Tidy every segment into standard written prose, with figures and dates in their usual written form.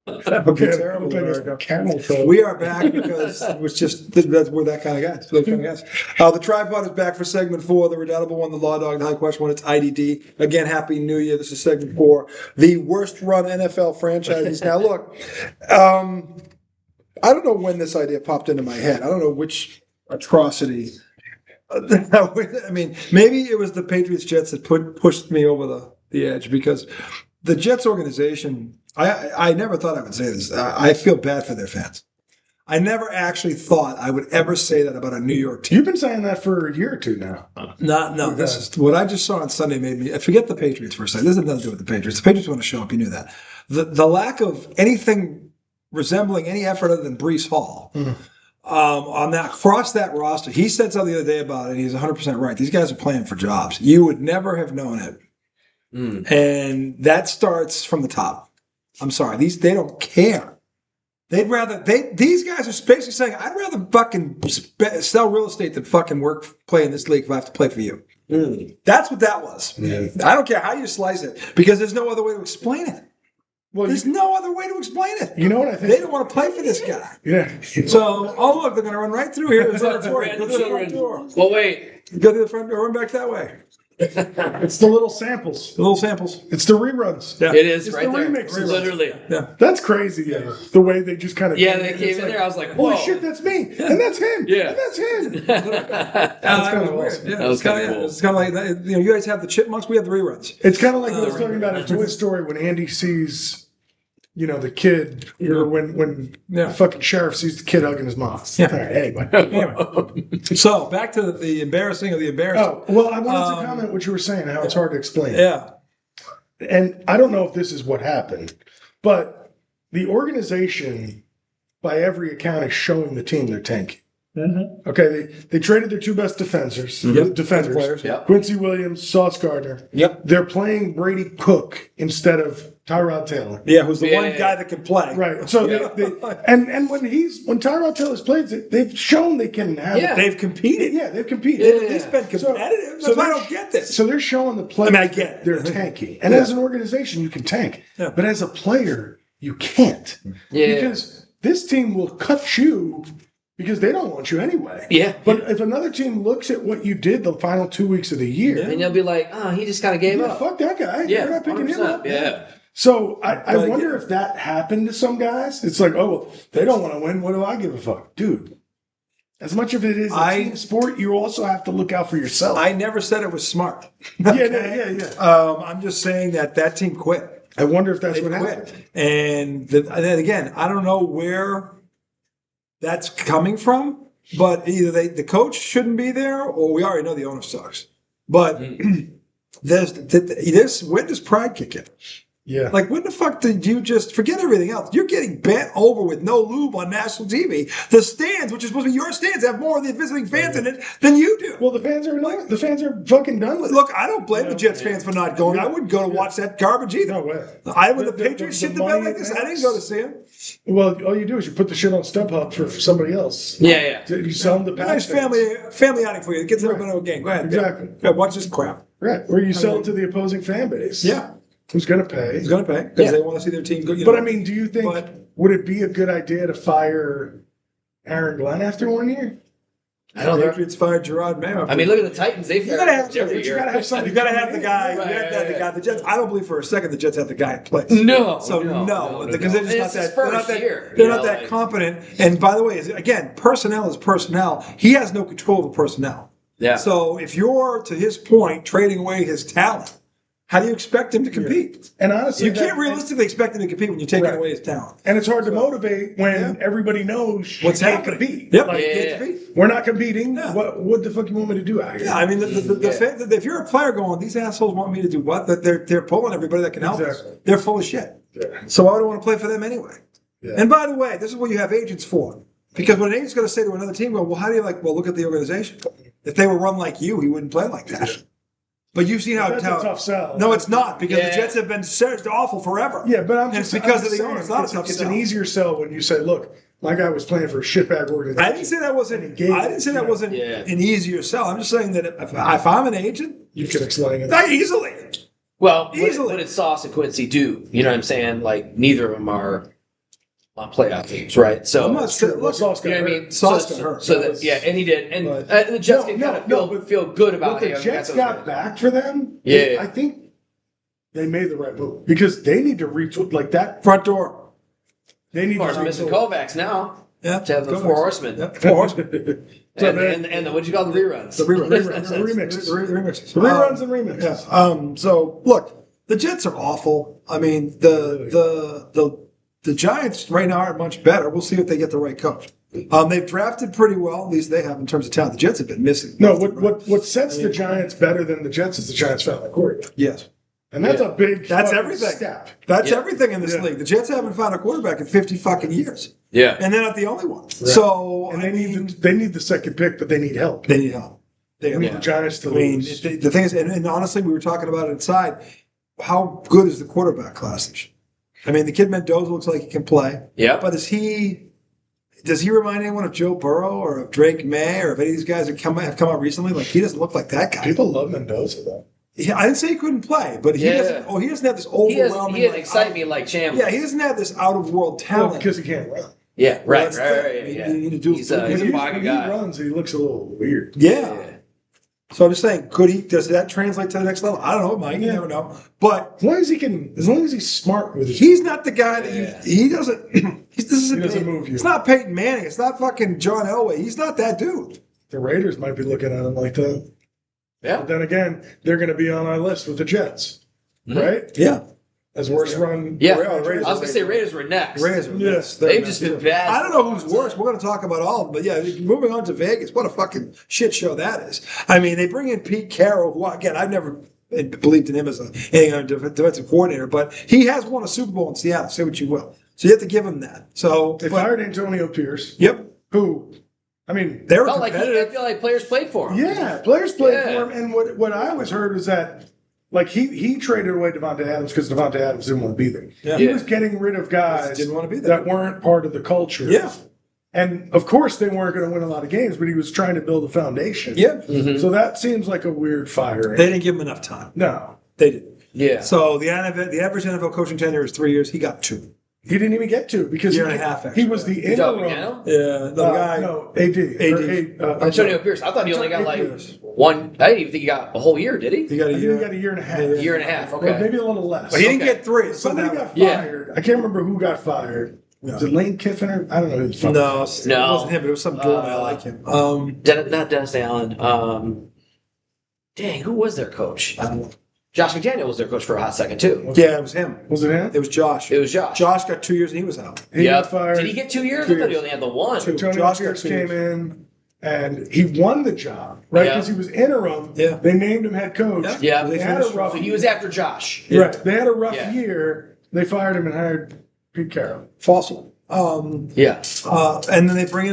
That would be terrible. Camel toe. We are back because it was just we're that kind of guys. The tripod is back for segment 4. The redoubtable one, the law dog, the high question one. It's IDD. Again, happy New Year. This is segment 4. The worst run NFL franchises. Now look, I don't know when this idea popped into my head. I don't know which atrocity. I mean, maybe it was the Patriots Jets that pushed me over the edge, because the Jets organization. I never thought I would say this. I feel bad for their fans. I never actually thought I would ever say that about a New York team. You've been saying that for a year or two now. No. This is what I just saw on Sunday made me. Forget the Patriots for a second. This has nothing to do with the Patriots. The Patriots want to show up. You knew that. The lack of anything resembling any effort other than Breece Hall on that across that roster. He said something the other day about it. He's 100% right. These guys are playing for jobs. You would never have known it, and that starts from the top. I'm sorry. They don't care. They'd rather these guys are basically saying, I'd rather fucking sell real estate than fucking play in this league if I have to play for you. That's what that was. I don't care how you slice it, because there's no other way to explain it. Well, there's no other way to explain it. You know what I think? They don't want to play for this guy. Yeah. So, look, they're going to run right through here. Go to the front door. Well, wait. Go to the front door. Run back that way. It's the little samples. It's the reruns. Yeah. It is it's right the there. Remixes. Literally. Yeah. That's crazy. Yeah. The way they just kind of they came in there. I was like, whoa. Holy shit, that's me. And that's him. Yeah. And that's him. That's kind of awesome. weird. Yeah, that was kind of cool. It's kind of like that. You guys have the Chipmunks. We have the reruns. It's kind of like I was talking about in Toy Story when Andy sees, the kid, or when the fucking sheriff sees the kid hugging his mom. Yeah. All right, anyway. So, back to the embarrassing of the embarrassing. Oh, well, I wanted to comment what you were saying, how it's hard to explain. Yeah. And I don't know if this is what happened, but the organization, by every account, is showing the team they're tanking. Mm-hmm. Okay, they traded their two best defenders, Players. Yep. Quincy Williams, Sauce Gardner. Yep. They're playing Brady Cook instead of Tyrod Taylor. Yeah, who's the one guy that can play. Right. So and when Tyrod Taylor's played, they've shown they can have it. They've competed. Yeah, they've competed. They've been competitive. So I don't get this. So they're showing the players I get it. they're tanking. And as an organization, you can tank. Yeah. But as a player, you can't. Yeah. Because this team will cut you because they don't want you anyway. Yeah. But if another team looks at what you did the final 2 weeks of the year. And you'll be like, he just kind of gave up. Fuck that guy. Yeah. We're not picking him 100%. up. Yeah. So I wonder if that happened to some guys. It's like, they don't want to win. What do I give a fuck? Dude, as much of it is a team sport, you also have to look out for yourself. I never said it was smart. Yeah. I'm just saying that team quit. I wonder if that's what happened. And then again, I don't know where that's coming from, but either the coach shouldn't be there, or we already know the owner sucks. But where does pride kick in? Yeah. Like, when the fuck did you just forget everything else? You're getting bent over with no lube on national TV. The stands, which is supposed to be your stands, have more of the visiting fans in it than you do. Well, the fans are fucking done with it. Look, I don't blame the Jets fans for not going. I wouldn't go to watch that garbage either. No way. When the Patriots shit the bed like this, I didn't go to see them. Well, all you do is you put the shit on StubHub for somebody else. Yeah. You sell them the Nice family outing for you. The kids never been to a game. Go ahead. Exactly. Yeah, watch this crap. Right. Or you sell it to the opposing fan base. Yeah. Who's going to pay? Who's going to pay? Because they want to see their team go. But I mean, do you think, would it be a good idea to fire Aaron Glenn after 1 year? I don't know. Patriots fired Gerard Mayo. I mean, look at the Titans. They You gotta have every year. You gotta have something. You gotta have the guy. Right, You have to have the right. guy. The Jets. I don't believe for a second the Jets have the guy in place. No. Because they're just It's not his that. first They're year, not that competent. And by the way, again, personnel is personnel. He has no control of the personnel. Yeah. So if you're, to his point, trading away his talent, how do you expect him to compete? And honestly, You can't realistically expect him to compete when you're taking away his talent. And it's hard to motivate when everybody knows What's you can't happening? compete. Yep. Like, You can't compete. we're not competing. Yeah. What the fuck you want me to do out here? Yeah, I mean, if you're a player going, these assholes want me to do what? That they're pulling everybody that can help us. Exactly. They're full of shit. Yeah. So why would I want to play for them anyway? Yeah. And by the way, this is what you have agents for. Because when an agent's going to say to another team, well, how do you look at the organization. If they were run like you, he wouldn't play like that. But you've seen how That's a tough sell. No, it's not, because the Jets have been awful forever. Yeah, but I'm and just it's because I'm of the saying, owner. It's not a tough it's sell. an easier sell when you say, look, my guy was playing for a shitbag organization. I didn't say that wasn't an easier sell. I'm just saying that if I'm an agent, You can explain it. not easily. Well, Easily. what did Sauce and Quincy do? You know what I'm saying? Like, neither of them are on playoff teams, right? So I'm not sure. Well, Look, Sauce you got know what I hurt. mean. Sauce got hurt. So that, yeah, and he did, and But- the Jets can No, kind of no, but feel good about What the him. Jets got back for them, Yeah. I think they made the right move because they need to retool like that. front door. They need Of course, to missing retool. Kovacs now Yeah. to have the Kovacs. four horsemen. Yeah, 4 horsemen. So And the what'd you call the reruns? The reruns. The remixes. The remixes. The reruns and remixes. Yeah. So look, the Jets are awful. I mean, the Giants right now aren't much better. We'll see if they get the right coach. They've drafted pretty well. At least they have in terms of talent. The Jets have been missing. No, what sets the Giants better than the Jets is the Giants found a quarterback. Yes. And that's a big That's fucking everything. step. That's Yeah. everything in this Yeah. league. The Jets haven't found a quarterback in 50 fucking years. Yeah. And they're not the only one. So, And I they mean, need the second pick, but they need help. they need help. They They need need the Giants to I mean, lose. the thing is, and honestly, we were talking about it inside. How good is the quarterback class this year? I mean, the kid Mendoza looks like he can play. Yeah. But does he remind anyone of Joe Burrow or of Drake May or of any of these guys that have come out recently? Like, he doesn't look like that guy. People love Mendoza though. I didn't say he couldn't play, but he Yeah. doesn't. Oh, he doesn't have this He overwhelming. doesn't like, excite me like Chandler. Yeah, he doesn't have this out of world Well, talent. because he can't run. Yeah. Well, Right. that's Right. the Right. thing. Yeah. You need to do- He's a When foggy he guy. runs, he looks a little weird. Yeah. So I'm just saying, does that translate to the next level? I don't know, Mike. You never know. But As long as he's smart with it. he's not the guy that Yeah. he doesn't. This isn't, He doesn't move you. It's not Peyton Manning. It's not fucking John Elway. He's not that dude. The Raiders might be looking at him like that. Yeah. But then again, they're going to be on our list with the Jets, Mhm. right? Yeah. As worst run. Yeah. Raiders- I was gonna say Raiders were next. Raiders are Yes. They've just been bad. I don't know who's worse. We're going to talk about all of them. But yeah, moving on to Vegas, what a fucking shit show that is. I mean, they bring in Pete Carroll, who, again, I've never believed in him as a defensive coordinator, but he has won a Super Bowl in Seattle. Say what you will. So you have to give him that. So, They fired Antonio Pierce, yep, who, I mean, they were Felt like I competitive. feel like players played for him. yeah, players played Yeah. for him. And what I always heard was that, like, he traded away Devontae Adams because Devontae Adams didn't want to be there. Yeah. He was getting rid of guys Didn't want to be there. that weren't part of the culture. Yeah. And of course, they weren't going to win a lot of games, but he was trying to build a foundation. Yeah, So that seems like a weird firing. they didn't give him enough time. No, They didn't. Yeah. So the average NFL coaching tenure is 3 years. He got 2. he didn't even get to because Year and a half, he actually. was the You talking interim. now? Yeah, the guy. No, AD. Antonio Pierce. I thought he only got like Pierce. one. I didn't even think he got a whole year. Did he? He got I a think year. he got a year and a half. Yeah. Year and a half. Or Okay. maybe a little less. But he didn't Okay. get 3. So Somebody that- got Yeah. fired. I can't remember who got fired. Was it Lane Kiffin or I don't know who the fuck. No, it No. wasn't him. But it was some doorman like him. Not Dennis Allen. Dang, who was their coach? Josh McDaniel was their coach for a hot second too. Yeah, it was him. Was it him? It was Josh. It was Josh. Josh got 2 years and he was out. He Yep. got fired. Did he get 2 years? 2 I thought he years. only had the one. 2. Antonio Josh got Pierce 2 came years. in and he won the job, right? Yeah. Because he was interim. Yeah. They named him head coach. Yeah. Yeah. They had a So rough he was after Josh. Right. They had a rough Yeah. year. They fired him and hired Pete Carroll. Fossil. Yeah. And then they bring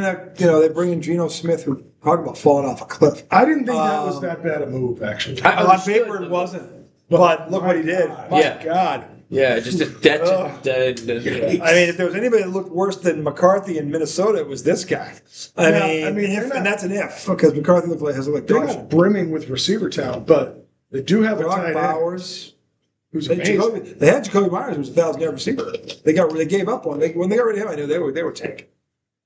in Geno Smith, who talk about falling off a cliff. I didn't think that was that bad a move, actually. I On understood paper, the- it wasn't. But look what he did. My Yeah. God. Yeah, just a dead. I mean, if there was anybody that looked worse than McCarthy in Minnesota, it was this guy. I Yeah, mean, they're not- and that's an if, because McCarthy has looked They're like not brimming with receiver talent, but they do have a Brock tight end Bowers. who's They, amazing. they had Jacoby Myers, who was a 1,000-yard receiver. They gave up on when they got rid of him. I knew they were tanking.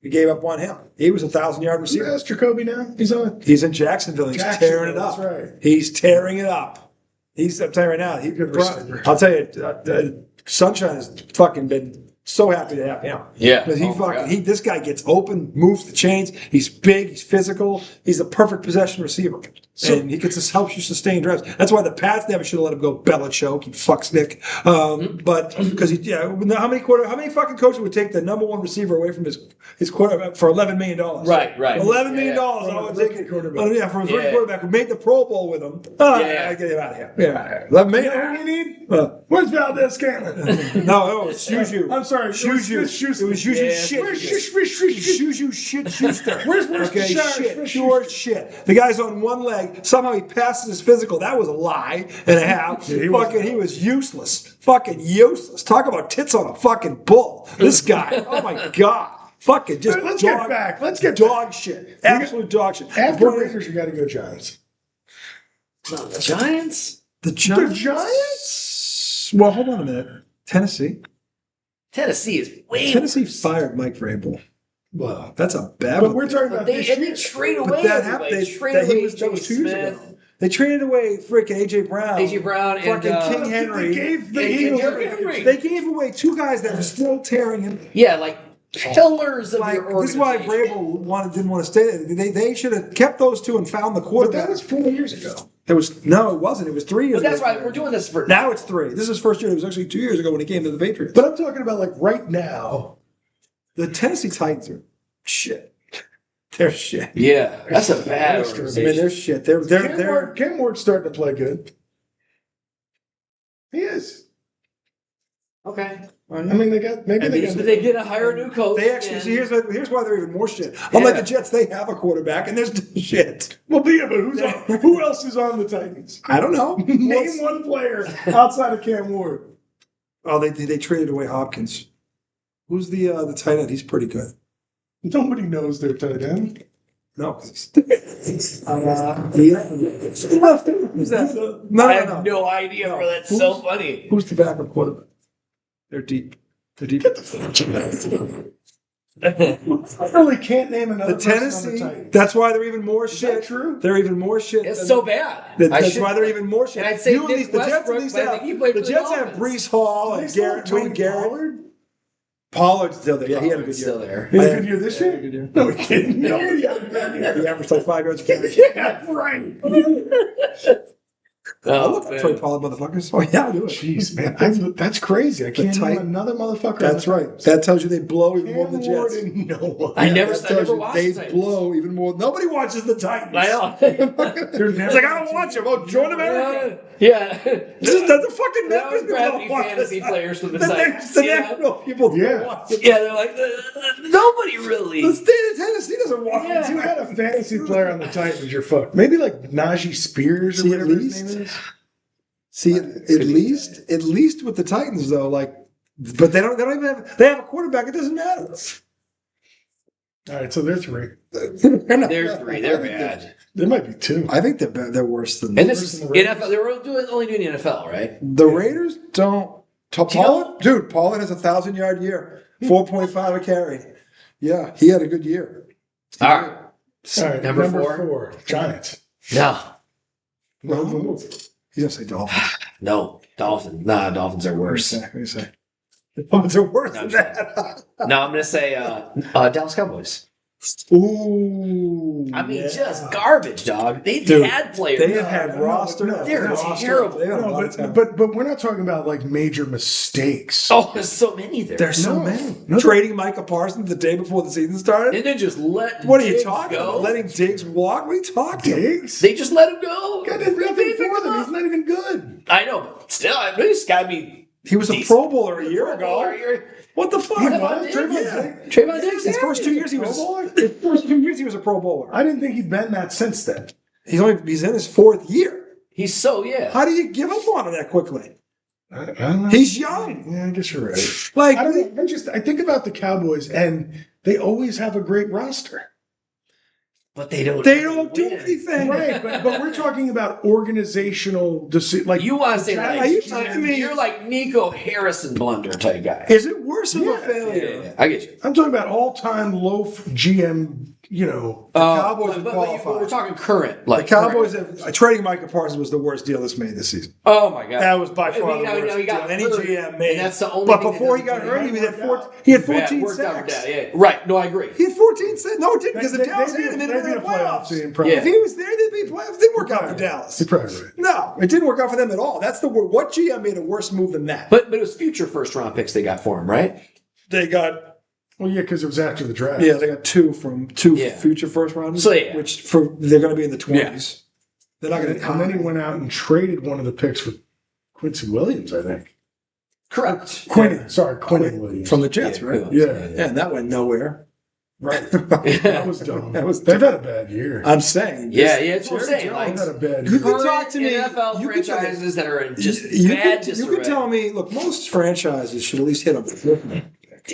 They gave up on him. He was a 1,000-yard receiver. That's Jacoby now. He's on. He's in Jacksonville. He's tearing it up. That's right. He's tearing it up. I'm telling you right now. Good receiver. I'll tell you, Sunshine has fucking been so happy to have him. Yeah. Because Oh my God. this guy gets open, moves the chains. He's big. He's physical. He's a perfect possession receiver. And he helps you sustain drives. That's why the Pats never should have let him go Belichick. You fuckstick. But because how many fucking coaches would take the number one receiver away from his quarterback for $11 million? Right. $11 million. From I a would rookie take quarterback. from his rookie Yeah. quarterback who made the Pro Bowl with him. Yeah. Get him out of here. Get him out of here. $11 You million. know who you need? Uh, Where's Valdez Scantling? No, it was Juju. I'm sorry. Juju. It was Juju Yeah. shit. Where's Juju shit Schuster. Where's okay, Schuster? shit. Pure shit. The guy's on one leg. Somehow he passes his physical. That was a lie and a half. Yeah, he was useless. Fucking useless. Talk about tits on a fucking bull. This guy. Oh my God. Fucking just Let's dog, get back. Let's get dog shit. Absolute dog shit. After The point is, Raiders, you got to go Giants. The Giants. the Giants. Giants? Well, hold on a minute. Tennessee. Tennessee is way Tennessee worse. fired Mike Vrabel. Well, That's a bad but one. we're talking But about they this year. trade But away. that everybody. happened. Trade That away was 2 years Smith, ago. They traded away freaking AJ Brown. AJ Brown, fucking and King Henry. They gave the and Eagles Derrick Henry. They gave away 2 guys that are still tearing him. Yeah, like pillars of Like, your this is why organization. Vrabel didn't want to stay there. They should have kept those 2 and found the But quarterback. that was 4 years ago. It wasn't. It was 3 years But that's ago. why we're doing this for Now it's 3. This is his first year. It was actually 2 years ago when he came to the Patriots. But I'm talking about like right now. The Tennessee Titans are shit. They're shit. Yeah, that's a bad I mean, organization. they're shit. They're Cam Ward's starting to play good. He is. Okay. I mean, they got maybe they got. But they get to hire a new coach. They actually see, here's why they're even more shit. Unlike the Jets, they have a quarterback and they're still shit. Well, yeah, but who else is on the Titans? I don't know. Name one player outside of Cam Ward. Oh, they traded away Hopkins. Who's the tight end? He's pretty good. Nobody knows their tight end. No, because he's who's that? I have no idea, bro. That's so funny. Who's the backup quarterback? They're deep. They're deep. I really can't name another The person on Tennessee. the Titans. That's why they're even more Is shit. that true? They're even more shit. It's so bad. That's why they're even more shit. And I'd say You at Nick least- the Jets at Westbrook, least but I have think he played the for the Jets have Dolphins. Brees Hall Do they and still have Garrett. Tony Wayne Garrett. Pollard? Pollard's still there. Yeah, he had a good Still year. there. He had a good year this Yeah, year? good year. No, he didn't. Nobody had a good year. He averaged like 5 yards a carry. Yeah, right. I Oh, look at man. Troy Pollard, motherfuckers. Oh yeah, I do it. Jeez, man. That's crazy. I can't tight- name another motherfucker. That's right. That tells you they blow even more than the Cam Ward Jets. and no one. I never That tells you watched they the Titans. blow even more. Nobody watches the Titans. I know. It's like I don't watch them. Oh, join America. Yeah. This is the fucking That was Memphis people crappy don't watch fantasy this. players from the The Titans. national people don't Yeah. watch it. Yeah, they're like, nobody really. The state of Tennessee doesn't watch Yeah. If you it. had a fantasy player on the Titans, you're fucked. Maybe like Najee Spears or See, at whatever least- his name is. See, at least with the Titans though, like, but they don't even have. They have a quarterback. It doesn't matter. All right, so they're 3. There's 3. They're bad. There might be 2. I think they're worse than And the this is than the Raiders. NFL. They were only doing the NFL, right? Raiders. Don't. Pollard, dude, Pollard has a 1,000-yard year, 4.5 a carry. Yeah, he had a good year. All right. All right, Number number four. 4, Giants. No. No, he's gonna say Dolphins. No. Dolphins. Nah, Dolphins are What worse. do you say? The Dolphins are worse No, than I'm that. No, I'm going to say Dallas Cowboys. Ooh. I mean, yeah. just garbage, dog. They've Dude, had players. They have had roster. they're roster. terrible. They have a No, lot of talent. but we're not talking about like major mistakes. Oh, there's so many there. There's so No. many. No. Trading Micah Parsons the day before the season started. And then just let What are you Diggs talking go. about? Letting Diggs walk? What are you talking about? Diggs? They just let him go. God did nothing for them. He's not even good. I know, but still, I mean, this got to be He was a decent. Pro Bowler a year Pro ago. Bowler a year. What the fuck? He was? Trayvon Diggs? Trayvon Diggs. His yeah. first 2 years he was. Pro Bowler? His first 2 years he was a Pro Bowler. I didn't think he'd been that since then. He's in his 4th year. He's so, yeah. How do you give up on him that quickly? I don't know. He's young. Yeah, I guess you're right. Like I don't know. I think about the Cowboys, and they always have a great roster. But they don't. they don't do win. anything. Right, but we're talking about organizational decision. Like You want to say Are like you telling me- you're like Nico Harrison blunder type guy. Is it worse of a Yeah. failure? I get you. I'm talking about all-time loaf GM. You know, Cowboys have but qualified. we're talking current. The Like Cowboys current. have trading Micah Parsons was the worst deal that's made this season. Oh my god. That was by far I mean, the now worst he got deal any hurt, GM made. and that's the only But thing that before he doesn't got hurt, really he had work out. 14 worked out with sacks. that, yeah. Right. No, I agree. He had 14 sacks. No, it didn't because the Dallas they'd had him in be a the playoff playoffs. team, probably. Yeah. If he was there, they'd be playoffs. It didn't work out for Dallas. You're probably right. No, it didn't work out for them at all. That's the word. What GM made a worse move than that? But it was future first round picks they got for him, right? They got Well, yeah, because it was after the draft. they got two Yeah. future first rounders. So, yeah. which they're going to be in the 20s. They're not going to. And then he went out and traded one of the picks for Quincy Williams, I think. Correct. Quinton Williams. from the Jets, Yeah, right? Yeah. Yeah, and that went nowhere. Right. That was dumb. That was They've had a bad year. I'm saying. Yeah, that's what I'm Jerry saying. Jones Like, They've had a bad You year. could talk to me. NFL you could- franchises that are in just you bad could, you disarray. could tell me. Look, most franchises should at least hit on.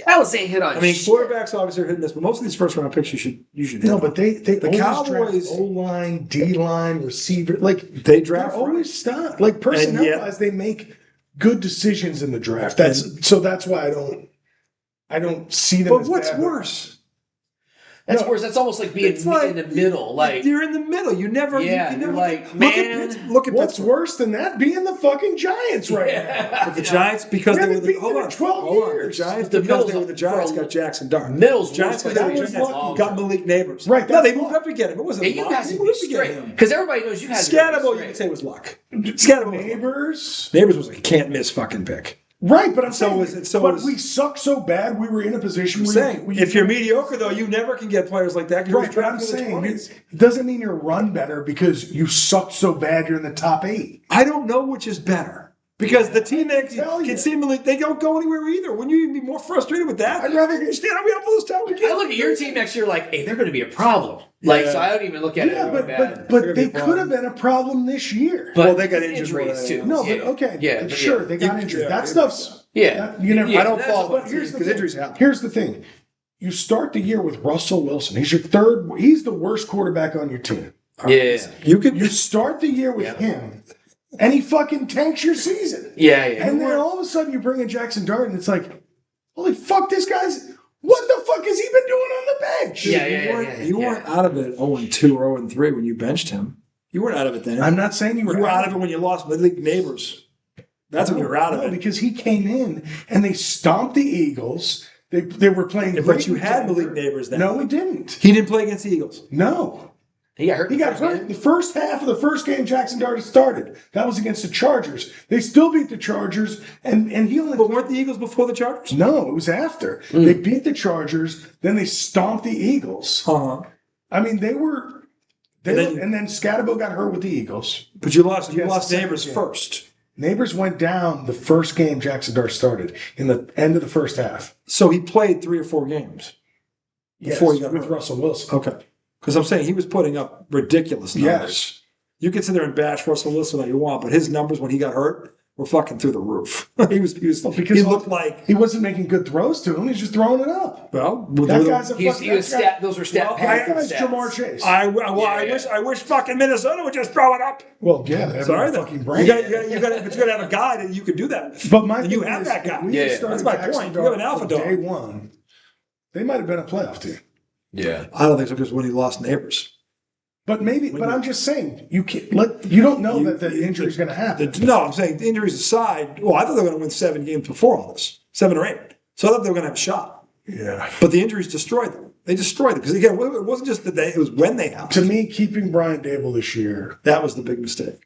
I would say hit on. I mean, shit. quarterbacks obviously are hitting this, but most of these first round picks you should hit No, on. but they The always Cowboys- draft O-line, D-line, receiver. Like, they they're draft always stopped. Like, personnel-wise, they make good decisions in the draft. That's why I don't... I don't see them. But as what's bad, worse? That's worse. That's almost like being It's like- in the middle. Like, You're in the middle. You never. Yeah, you you're never like, look man. Look at What's Pittsburgh. worse than that? Being the fucking Giants right now. The Giants, because We they were haven't the beaten them in 12 years. The Giants, The because middle's they were the for Giants, a- got Jackson Dart. middle's Giants, worse because by they were that the was Giants, lucky. got Malik Neighbors. Right, No, they that's moved up to get him. It wasn't Yeah, you luck. guys They would be moved up to get straight him. because everybody knows you had Scatterbo, you could say was luck. Scatterbo, Neighbors. Neighbors was a can't miss fucking pick. Right, but I'm So saying, is it- so but is- we suck so bad. We were in a position I'm where saying, we, if you're mediocre though, you never can get players like that. 'Cause you're right, but I'm drafted in the saying 20s. it doesn't mean you run better because you suck so bad you're in the top 8. I don't know which is better. Because the team that tell you. can seemingly, they don't go anywhere either. Wouldn't you even be more frustrated with that? I'd rather stand up, we have those time. I look at your team next year like, hey, they're going to be a problem. Like, Yeah. so I don't even look at Yeah, it bad. but they could have been a problem this year. Well, they got injuries injured, too. No, Yeah. but okay, Yeah, sure, yeah. they got You- injured. yeah, That yeah. stuff's Yeah. you never. Yeah, I don't that's fault what- them here's the because thing. injuries happen. Here's the thing. You start the year with Russell Wilson. He's your third. He's the worst quarterback on your team. Yeah. You could You start the year with Yeah. him, and he fucking tanks your season. Yeah, yeah. And then all of a sudden you bring in Jackson Dart, and it's like, holy fuck, this guy's. What the fuck has he been doing on the bench? Yeah, you weren't, yeah, you yeah. weren't out of it 0-2 or 0-3 when you benched him. You weren't out of it then. I'm not saying you You were were out of it when you lost Malik Neighbors. That's when you were out of No, it. because he came in and they stomped the Eagles. They were playing. But great you with had Denver. Malik Neighbors then. No, we didn't. He didn't play against the Eagles. No. He got hurt. He in the got first hurt game. the first half of the first game Jackson Dart started. That was against the Chargers. They still beat the Chargers, and he only. But weren't the Eagles before the Chargers? No, it was after. They beat the Chargers, then they stomped the Eagles. Uh-huh. I mean, they were. And then- And then Scatterbo got hurt with the Eagles. But you lost Against the Neighbors second game. first. Neighbors went down the first game Jackson Dart started in the end of the first half. So he played 3 or 4 games before he got with hurt. Russell Wilson. Okay. Because I'm saying he was putting up ridiculous numbers. Yes. You can sit there and bash Russell Wilson all you want, but his numbers when he got hurt were fucking through the roof. he was because he looked like, he wasn't making good throws to him. He's just throwing it up. well, That guy's a He was, fucking. he was stat, those were stat Well, pads. That guy's stats. Jamar Chase. I Yeah. wish fucking Minnesota would just throw it up. Well, yeah, they have Sorry, a then. fucking You brain. got, but you got to have a guy that you can do that. But my And you thing have is, that guy. if we Yeah, had started that's my Jackson point. You have an Dart alpha from dog. Day one, they might have been a playoff team. Yeah. I don't think so because when he lost Neighbors. But maybe. But I'm just saying, you can't let. You don't know that the injury is going to happen. No, I'm saying the injuries aside. Well, I thought they were going to win 7 games before all this, 7 or 8. So I thought they were going to have a shot. Yeah. But the injuries destroyed them. They destroyed them because again, it wasn't just that it was when they happened. To me, keeping Brian Dable this year, That was the big mistake.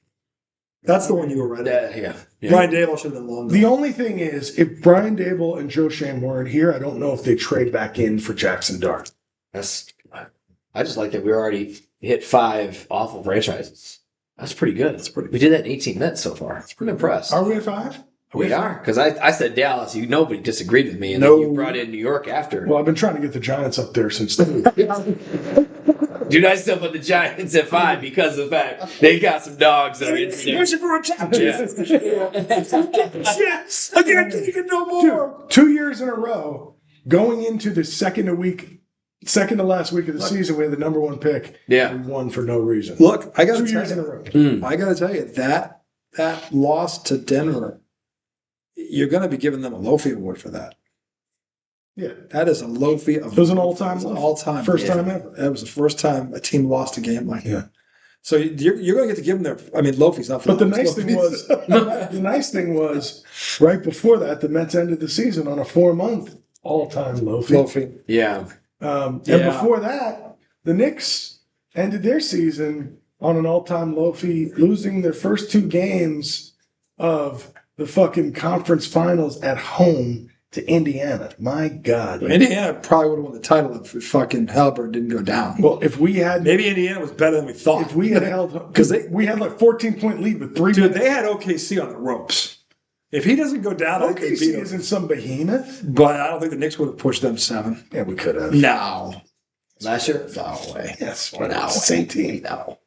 That's the one you were right at. Yeah. Brian Dable should have been longer. the only thing is, if Brian Dable and Joe Shane weren't here, I don't know if they trade back in for Jackson Dart. That's. I just like that we already hit 5 awful franchises. That's pretty good. That's pretty We did that in 18 minutes so far. I'm impressed. Are we at 5? We are because I said Dallas. Nobody disagreed with me, and No. then you brought in New York after. Well, I've been trying to get the Giants up there since then. Dude, I still put the Giants at 5 because of the fact they got some dogs that are in there. Wishing for a champion. Yeah. Yes, I can't take it no more. Dude, 2 years in a row, going into the second to last week of the season, we had the number 1 pick. Yeah. We won for no reason. Look, I got 2 to years in a tell row. you, I got to tell you that loss to Denver, you're going to be giving them a Lofi award for that. Yeah. That is a Lofi. It was an all-time Lofi. All-time. First yeah. time ever. That was the first time a team lost a game like that. Yeah. So you're going to get to give them their. I mean, Lofi's not. But the flowers. nice thing was, right before that, the Mets ended the season on a 4-month all-time Lofi. Lofi. Yeah. And Yeah. before that, the Knicks ended their season on an all-time Lofi, losing their first 2 games of the fucking conference finals at home to Indiana. My God. Indiana probably would have won the title if fucking Halliburton didn't go down. Well, if we had Maybe Indiana was better than we thought. if we had held, because we had like 14-point lead with 3 Dude, minutes. they had OKC on the ropes. If he doesn't go down, I think they beat OKC him. isn't some behemoth. But I don't think the Knicks would have pushed them 7. Yeah, we could have. No. Last year? No way. Yes, No it's the same team. No.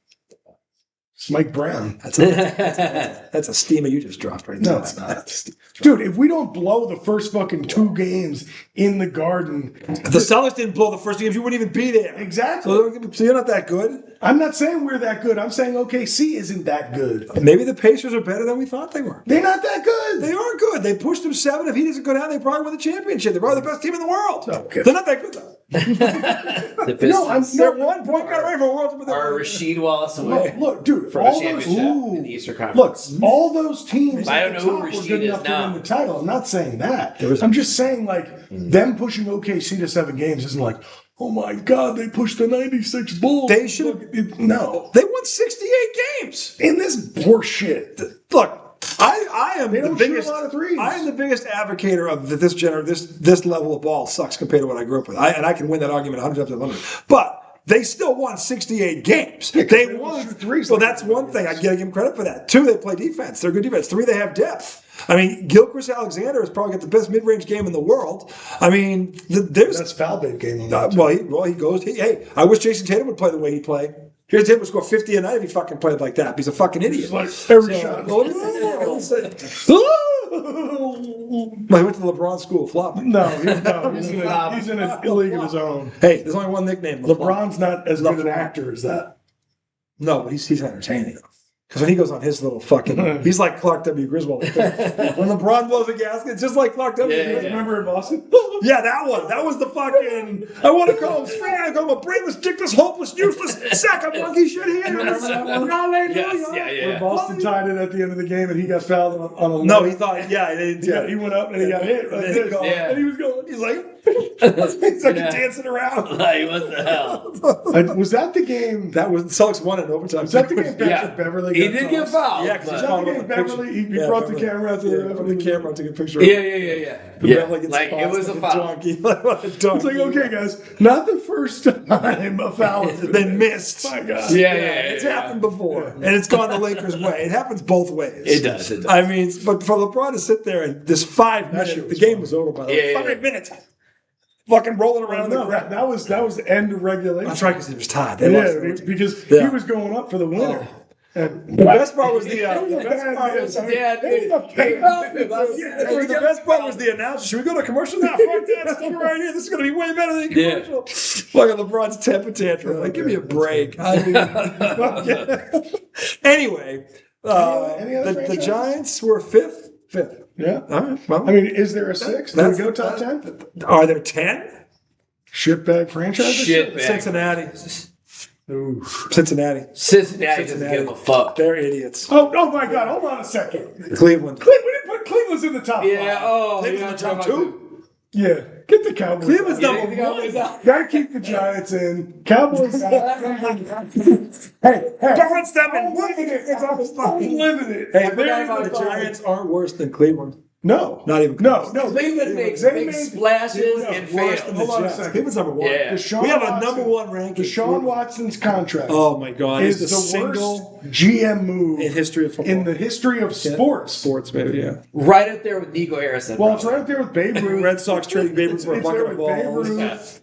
It's Mike Brown. That's a steamer you just dropped right No, there. it's not. Dude, if we don't blow the first fucking 2 games in the Garden, If the Celtics didn't blow the first 2 games, you wouldn't even be there. exactly. So you're not that good. I'm not saying we're that good. I'm saying OKC isn't that good. Maybe the Pacers are better than we thought they were. They're not that good. They are good. They pushed him 7. If he doesn't go down, they probably win the championship. They're probably the best team in the world. Okay. They're not that good, though. The No, I'm Pistons They're 1 point out away from a world. are Rasheed Wallace away Look, dude, from a all those, championship in the Eastern look, Conference. all those teams I at don't the know who top were Rasheed good is enough to now. win the title. I'm not saying that. was- I'm just saying, like, them pushing OKC to 7 games isn't like, oh my God, they pushed the 96 Bulls. They should No. They won 68 games. In this horseshit. Look, I am They the don't shoot biggest. a lot of threes. I am the biggest advocator of that this level of ball sucks compared to what I grew up with. I can win that argument 100 times 100. But they still won 68 games. They they don't won. shoot threes Well, like that's everybody one thing. I else. gotta give them credit for that. 2, they play defense. They're good defense. 3, they have depth. I mean, Gilchrist Alexander has probably got the best mid-range game in the world. I mean, there's That's foul bait game on that. he goes. Hey, I wish Jason Tatum would play the way he played. Jason Tatum would score 50 a night if he fucking played like that. He's a fucking idiot. It's like every shot. I went to the LeBron school of flop. No, he's in a league of his own. Hey, there's only one nickname. LeBron's not as good an actor as that. No, but he's entertaining. Because when he goes on his little fucking, he's like Clark W. Griswold. When LeBron blows a gasket, it's just like Clark W. Yeah, Griswold. yeah. Remember in Boston? Yeah, that one. That was the fucking. I want to call him spring. I call him a brainless, dickless, hopeless, useless sack of monkey shit. He Remember that one? Yes, yeah. Where Boston tied it at the end of the game and he got fouled on a No, he thought, yeah, he went up and he got hit like this. Yeah. And he was going, he's like, he's like Yeah. dancing around. Like, what the hell? was that the game? That was Celtics won in overtime. Was that the game Patrick Yeah. Beverly He got did get tossed? fouled. Yeah, 'cause but- he's Was that calling the him game a picture. Beverly? He Yeah, brought the Beverly. camera out to Yeah, from the camera, took a picture. Yeah. Beverly gets Like, it tossed was a like foul. donkey. Like a donkey. It's like, okay, guys, not the first time a foul has been They made. missed. My God. Yeah. It's happened before, and it's gone the Lakers' way. It happens both ways. It does. I mean, but for LeBron to sit there and this 5 minutes, shit the was game fun. was over by the way. Yeah. 5 minutes, fucking rolling around No, the ground. that was the end of regulation. That's right, because he was tied. They lost Yeah, the- because Yeah. he was going up for the winner. And The best part was the best part was the best part was the announcer. Should we go to commercial now? Fuck that. Stick right here. This is going to be way better than commercial. Fucking LeBron's temper tantrum. Like, give me a break. I mean, anyway, Any other the franchises? Giants were fifth. yeah. All right. Well, I mean, is there a 6? Do we go top 10? Are there 10? Shitbag franchises? Shit, Cincinnati. Ooh. Cincinnati. Cincinnati doesn't give a fuck. They're idiots. Oh my God! Hold on a second. Cleveland. We didn't put Cleveland's in the top 5. Cleveland's yeah, the top 2. Yeah, get the Cowboys. Cleveland's out. number one. Gotta keep the Giants in. Cowboys. hey, Balance them in. I'm living it. I'm living it. Hey, They're in the the Giants aren't worse than Cleveland. No, Not even no, close. no. Cleveland makes They big made- splashes no, and Worse fails. than the Hold on a Jets. second. Cleveland's number 1. Yeah. Deshaun We have a Watson- number 1 ranking. Deshaun Watson's contract Oh my God! is It's the single worst GM move in history of football. in the history of sports. Sports, baby. Yeah. Right up there with Nico Harrison. Well, it's right up there with Babe Ruth. Red Sox trading Babe Ruth for a It's bucket there of with Babe balls. Ruth.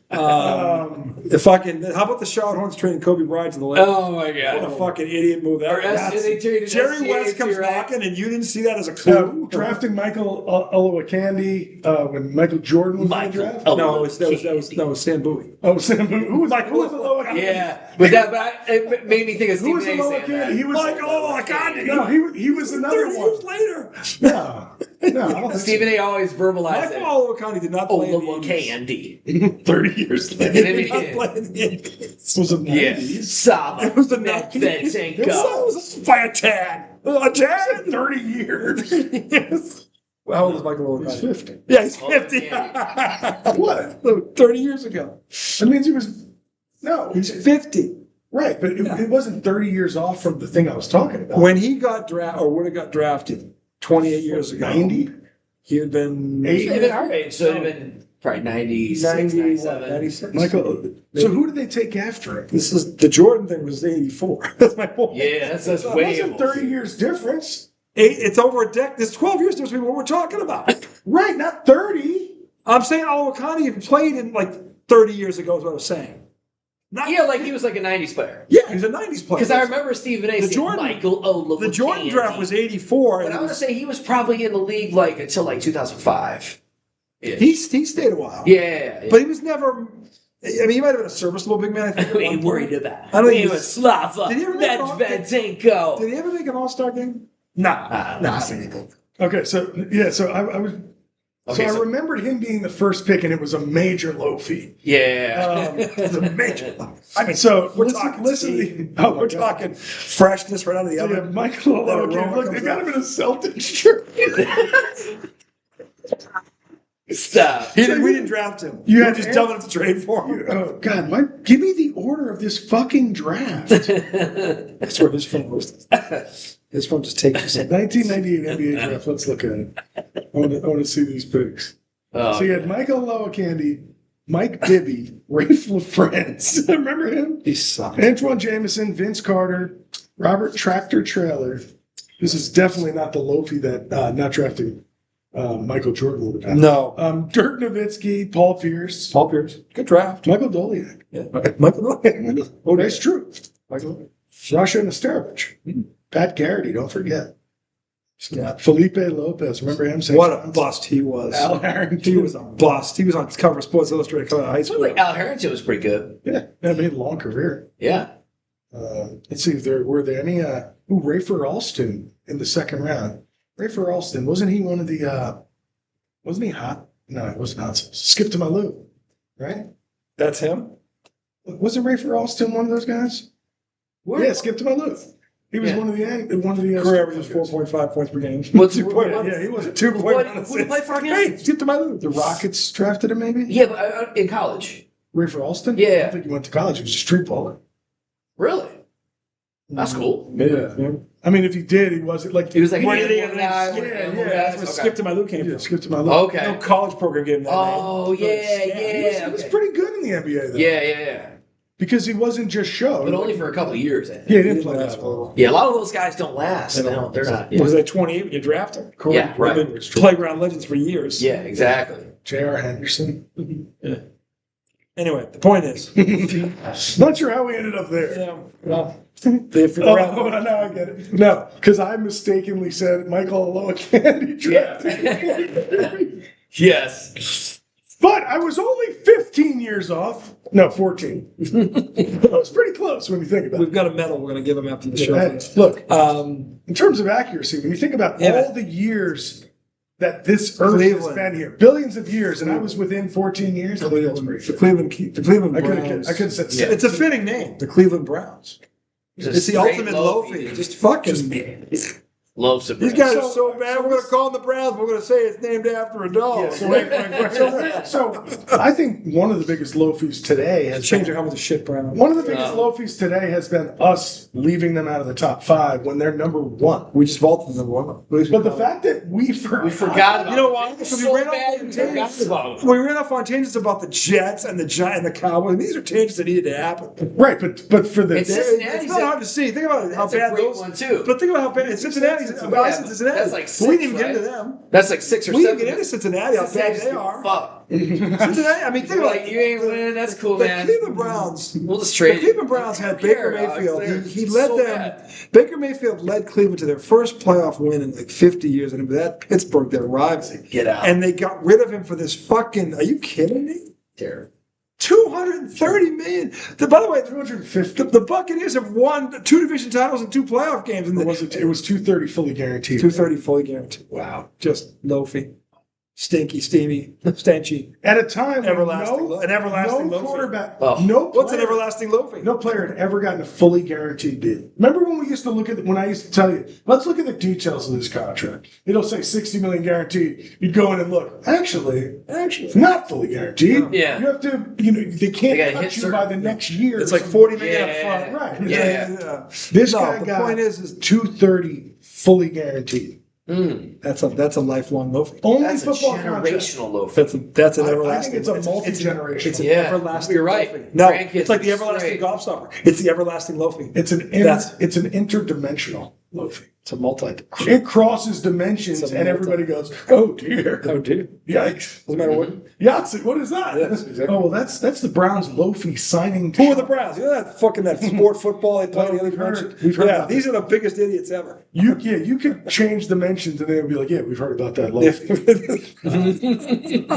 The fucking. How about the Charlotte Hornets trading Kobe Bryant to the Lakers? Oh my What a God. fucking idiot move that Or was. they traded Jerry SGA West comes too, right? knocking, and you didn't see that as a clue. Drafting Michael Olowokandi when Michael Jordan was in the Michael draft. No, it was Sam Bowie. Oh, Sam Bowie. Who was Olowokandi. Yeah, but it made me think of Who was Stephen A. saying Olowokandi? that. He was Michael Olowokandi. No, he was another 30 one. years later. No, I don't think so. Stephen A. always verbalized Michael it. Olowokandi did not play in the Indies. Olowokandi. 30 years And later. then He he did not did. play in the Indies. Was it Yeah, 90s? Saba. It was the That 90s. ain't It go. was by a tad. A tad? 30 years. Yes. Well, how old is Michael He's Olowokandi? 50. Yeah, he's 50. What? 30 years ago. That means he was. No, He's 50. right, but it wasn't 30 years off from the thing I was talking about. When he got drafted, or would have got drafted 28 years ago, 90? he had been Eight? Even our age, so it'd have been probably 96, 90, 97. 96. Michael. So who did they take after him? This is the Jordan thing was 84. That's my point. Yeah, that's It way wasn't old. 30 years difference. It's over a decade. There's 12 years difference between what we're talking about. Right, not 30. I'm saying Olowokandi played in like 30 years ago is what I was saying. Not, Yeah, like he was like a 90s player. yeah, he was a 90s player. Because I remember Stephen A. The saying Jordan- Michael Olowokandi. the Jordan draft was 84. But And I it want to was, say he was probably in the league like until like 2005. he stayed a while. Yeah. But he was never. I mean, he might have been a serviceable big man. I think. What are you worried about? I don't We think were Slava. Did he ever make That's Did Venzenko. he ever make an All-Star game? No. Okay, so I was. Okay, so I so- remembered him being the first pick, and it was a major low fee. Yeah. It was a major. I mean, so We're listen, talking. listen. Steve. Oh, my We're God. talking freshness right out of the So, yeah, oven. Michael That Olowokandi. aroma Look, they comes got out. him in a Celtics shirt. Stop. We didn't draft him. You We had were just Ant- dumb enough to trade for him. Oh God, Mike! Give me the order of this fucking draft. That's where his phone was. His phone just takes you something. 1998 NBA draft. Let's look at it. I want to see these picks. Oh, So you had Michael Olowokandi, Mike Bibby, Rafe LaFrance. Remember him? He sucked. Antoine Jameson, Vince Carter, Robert Tractor Trailer. This is definitely not the Lofi that not drafting Michael Jordan would have had. No. Dirk Nowitzki, Paul Pierce, Paul Pierce. Good draft. Michael Doliak. Yeah. Michael. Oh, that's true. Michael. Sasha Nesterovich. Pat Garrity, don't forget. Scott. Felipe Lopez, remember him? What a bust he was. Al Harrington. He was a bust. He was on cover of Sports Illustrated coming out of high I school. feel like Al Harrington was pretty good. Yeah, made a long career. Yeah. Let's see if were there any. Rafer Alston in the second round. Rafer Alston, wasn't he one of the? Wasn't he hot? No, he wasn't hot. Skip to my Lou, right? That's him? Wasn't Rafer Alston one of those guys? Yeah, Skip to my Lou. He was Yeah. one of the Career average was 4.5 points per game. What's- 2.1. Yeah, he was a 2.1. What did he play for again? Hey, skip to my loop. The Rockets drafted him, maybe. Yeah, but in college. Rafer Alston. Yeah. I don't think he went to college. He was a street baller. Really? That's cool. Yeah. I mean, if he did, he wasn't like He was like, What an did he animal have? guy. Yeah, That's where skip to my loop came Yeah, from. Skip to my Lou. Okay. No college program gave him that Oh, yeah, He was okay. pretty good in the NBA though. Yeah. because he wasn't just show. But only for a couple of years, I think. Yeah, he name. didn't play basketball. Yeah, a lot of those guys don't last. They don't, they're not. Was Yeah, they 28 when you draft him? Yeah, right. They've been playground legends for years. yeah, exactly. J.R. Henderson. Anyway, the point is, Not sure how we ended up there. yeah, well, they figure Oh, out. now I get it. No, because I mistakenly said Michael Olowokandi drafted. Yes. But I was only 15 years off. No, 14. I was pretty close when you think about We've it. got a medal we're going to give him after the show. Hey, look, Um, in terms of accuracy, when you think about Yeah. all the years that this earth has Cleveland. been here, billions of years, and I was within 14 years, I think that's pretty the good. Cleveland I could Browns. have said Yeah. It's a fitting name, the Cleveland Browns. It's the Straight ultimate low-fee. loafy. Just fucking. Love Supreme. These guys are So- so bad. We're going to call them the Browns. We're going to say it's named after a dog. Yeah, so I think one of the biggest lofies today has Change been, your helmet to shit, Brown. one of the biggest lofies today has been us leaving them out of the top 5 when they're number 1. We just vaulted them one. But the fact that we forgot about You know why? it. Because So we ran off bad on we forgot tangents. about it. We ran off on tangents about the Jets and the Giants and the Cowboys. These are tangents that needed to happen. Right, but for the It's Cincinnati's It's not hard to see. Think about how That's a bad great those. one, too. But think about how bad Cincinnati's. I said Cincinnati. That's like But we didn't six, even get into right? them. That's like 6 or We 7. didn't get into Cincinnati. How bad Cincinnati's they good are. fuck. Cincinnati. I mean, think They're about like, you ain't winning. That's cool, the man. Cleveland Browns. We'll just The trade. Cleveland Browns had Baker Mayfield. He led so them. bad. Baker Mayfield led Cleveland to their first playoff win in like 50 years, and it was at Pittsburgh, their rival. Get out. And they got rid of him for this fucking. Are you kidding me? Terrible. $230 million. By the way, 250. the Buccaneers have won 2 division titles and 2 playoff games. And Or was it was 230 fully guaranteed. 230 fully guaranteed. Wow. Just loafy, stinky, steamy, stenchy. At a time when Everlasting an everlasting no loafy. quarterback, Oh. no What's an player- everlasting loafy? No player had ever gotten a fully guaranteed deal. Remember when we used to look at when I used to tell you, let's look at the details of this contract. It'll say 60 million guaranteed. You'd go in and look. Actually, it's not fully guaranteed. Yeah. You have to, they can't gotta cut hit you certain- by the next year. It's or like something. 40 million Yeah. up front. Right. Yeah. This No, guy the got point is 230 fully guaranteed. that's a lifelong loafy. Only That's a football contract. generational loaf. That's an I everlasting. think it's a multi-generational. It's an Yeah, everlasting. you're right. loafing. No, Grandkids it's like the are everlasting straight. golf stopper. It's the everlasting loafing. It's an That's- it's an interdimensional loafing. It's a multi. It crosses dimensions, It's a and multi- everybody goes, "Oh dear, Oh, dude. yikes!" Doesn't matter what. Yahtzee, what is that? Yes, exactly. Oh well, that's the Browns loafy signing. Who are the Browns? You know that sport football they play Oh, the other we've heard. dimension? We've heard Yeah, about these are the biggest idiots ever. You could change the mentions and they would be like, yeah, we've heard about that last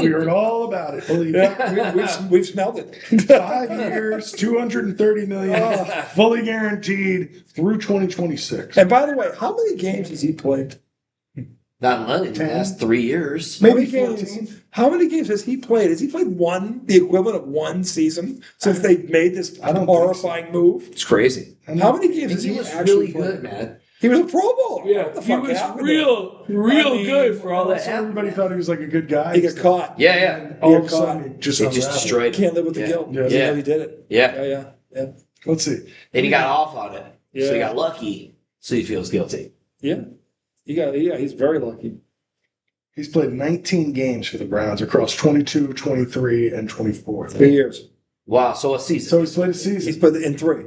we heard all about it. Believe me. We've smelled it. 5 years, 230 million, fully guaranteed through 2026. And by the way, how many games has he played? Not money in the 10? last 3 years. Maybe How many 14. How many games has he played? Has he played the equivalent of one season since they made this I don't think horrifying move? It's crazy. How many games has He he was actually really played? good, man. He was a Pro Bowler. Yeah, What the he fuck was happened? real good for all that. Also, everybody thought he was like a good guy. He got caught. Yeah, yeah. All of a got caught. sudden, he just It just unraveled. destroyed. Can't live with the Yeah. guilt. Yeah. Yeah, he did it. Yeah. Yeah. Let's see. And he got off on it. So he Yeah. got lucky. So he feels guilty. Yeah. He's very lucky. He's played 19 games for the Browns across 22, 23, and 24. 3 years. Wow. So a season. So he's played a season. He's played in 3.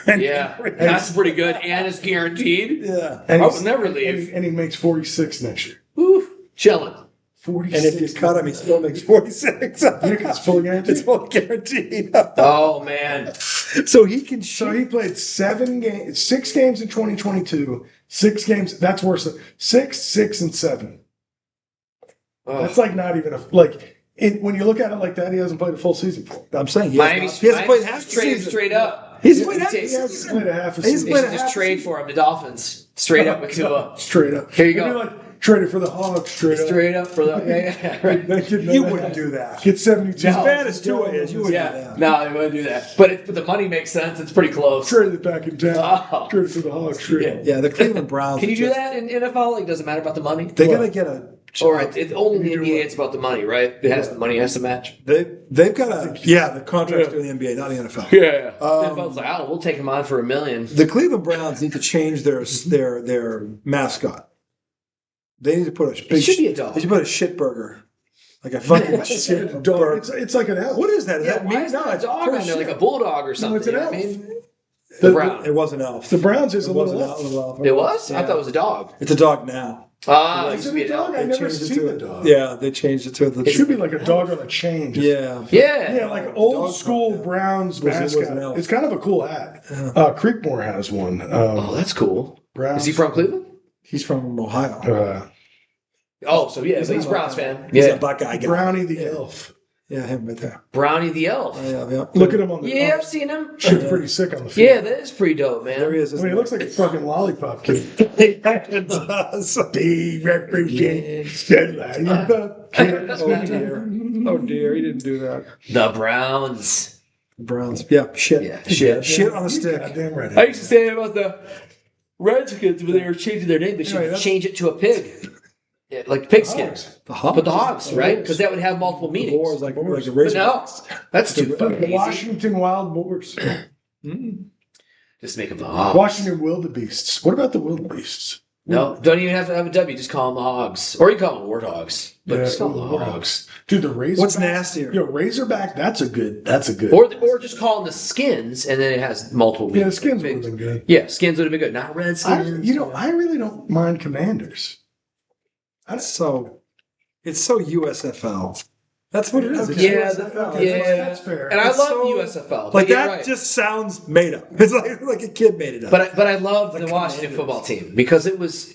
Yeah. That's pretty good. And it's guaranteed. Yeah. And I he's- would never and leave. he makes 46 next year. Woo. Chilling. 46. And if you cut him, he still makes 46. It's fully guaranteed. It's fully guaranteed. Oh, man. So he can So shoot. he played 6 games in 2022. 6 games. That's worse than 6, 6, and 7. That's like not even when you look at it like that, he hasn't played a full season for. I'm saying he Miami's hasn't played half the straight season. straight up. He's played half the He He hasn't season. played a half a He's season. They played should a just half trade season. for him. The Dolphins. Straight up with Tua. Straight up. Here you It'd go. be like traded for the Hogs. Straight up. Straight up for the. Yeah, right. You wouldn't do that. Get 72. As bad as Tua is, you wouldn't do Yeah. that. No, they wouldn't do that. But the money makes sense. It's pretty close. Traded it back in town. Oh. Traded for the Hogs. Straight up. Yeah, the Cleveland Browns. Can you do just- that in NFL? Like, does it matter about the money? They gotta get a. Or it's only in the You do NBA. what? It's about the money, right? The money has to match. They've got a. Yeah, the contracts do in the NBA, not the NFL. Yeah. NFL's like, oh, we'll take him on for $1 million. The Cleveland Browns need to change their mascot. They need to put a big. It should be a dog. They should put a shit burger, like a fucking shit burger. It's like an elf. What is that? Is Yeah, that why meat? is not a it's dog pure on there, like shit. a bulldog or something? it's an you know what I elf. mean? The Brown. It was an elf. The Browns is a It was little an elf. little elf. It was? I Yeah. thought it was a dog. It's a dog now. Ah, it Is used to it be a an dog? elf. I never changed it seen to the a dog. Yeah, they changed it to the. It should be like a dog on a chain. Yeah. Yeah. Yeah, like old dog school dog, Browns Was an mascot. elf. It's kind of a cool hat. Creekmore has one. Oh, that's cool. Browns. Is he from Cleveland? He's from Ohio. Oh, so yeah, He's so he's a a Browns fan. He's Yeah. a Buckeye guy. Brownie the elf. Yeah, him right there. Brownie the elf. Yeah. Look at him on the. Yeah, I've seen him. Shit's pretty sick on the field. Yeah, that is pretty dope, man. There he is. I mean, he looks like a fucking lollipop kid. It does. They represent the lollipop kid. Oh dear, he didn't do that. The Browns. Browns. Yeah, shit. Yeah, shit. Shit on a stick. Goddamn right. I used to say about the Redskins when they were changing their name, they should Anyway, that's- change it to a pig. Yeah, like pigskin. Hogs. The Hogs. But the hogs, right? Because that would have multiple The meanings. boars like a But razor. no, that's too The fucking easy. Washington Wild Boars. Just make them the hogs. Washington Wildebeests. What about the Wildebeests? No, don't even have to have a W. Just call them the hogs, or you call them warthogs. But just call them the hogs. Hogs. Dude, the Razorback. What's nastier? Yo, Razorback. That's a good. Or just call them the skins, and then it has multiple yeah, the meanings. skins would have been good. Yeah, skins would have been good. Not redskins. I really don't mind Commanders. It's so USFL. That's what it is. It's Yeah, USFL. That's fair. And I It's love so- USFL. Like but you're that right. just sounds made up. It's like a kid made it up. But I love the Like Washington Commanders. football team because it was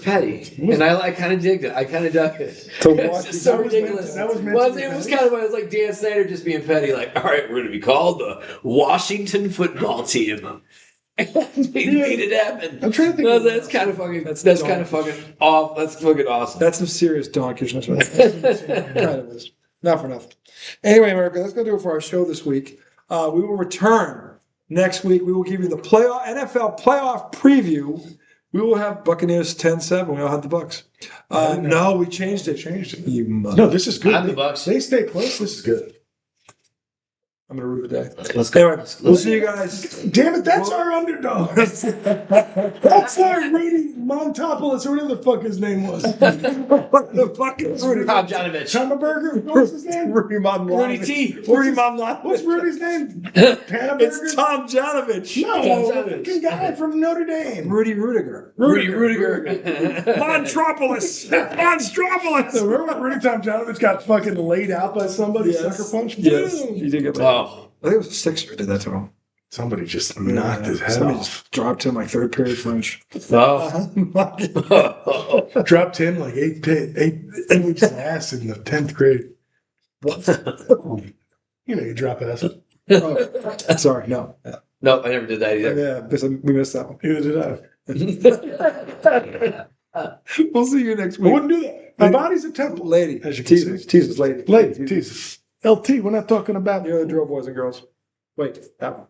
petty, and I kind of digged it. I kind of dug it. The It's just so That was meant- ridiculous. that was meant Well, to be it was petty. kind of it was like Dan Snyder just being petty. Like, all right, we're going to be called the Washington Football Team. And he made it happen. I'm trying to think No, of- that's kind of fucking. That's That's kind of fucking off. That's fucking awesome. That's some serious donkishness. Right? Kind of is. Not for nothing. Anyway, America, that's going to do it for our show this week. We will return next week. We will give you the NFL playoff preview. We will have Buccaneers 10-7. We will have the Bucks. No, we changed it. You mother. No, this is good. I'm the Bucks. They stay close. This is good. I'm going to rule the day. Let's go. Anyway, we'll see you guys. Damn it, that's our underdog. That's our Rudy Montopoulos, or whatever the fuck his name was. What the fuck is Rudy? Tom Janovich. Chamaburger? What's his name? Rudy Momlanovich. Rudy T. Rudy Momlanovich. What's Rudy's name? Panaburger? It's Tom Janovich. No, Tom the Janovich. fucking guy from Notre Dame. Rudy Rudiger. Rudy Rudiger. Monstropolis. Monstropolis. So remember when Rudy Tomjanovich got fucking laid out by somebody, sucker punch? Yes. Boom. You did get that. Oh, I think it was the Sixers did that to him. Somebody just knocked his head Somebody off. just dropped him like third period French. Oh. Dropped him like eight inches ass in the 10th grade. You know, you drop ass. Oh, sorry, no. No, I never did that either. Yeah, because we missed that one. Neither did I. We'll see you next I week. wouldn't do that. My body's a temple. Lady, As you can teases, see. teases, lady. Lady, Jesus. LT, we're not talking about. You're the drill boys and girls. Wait, that one.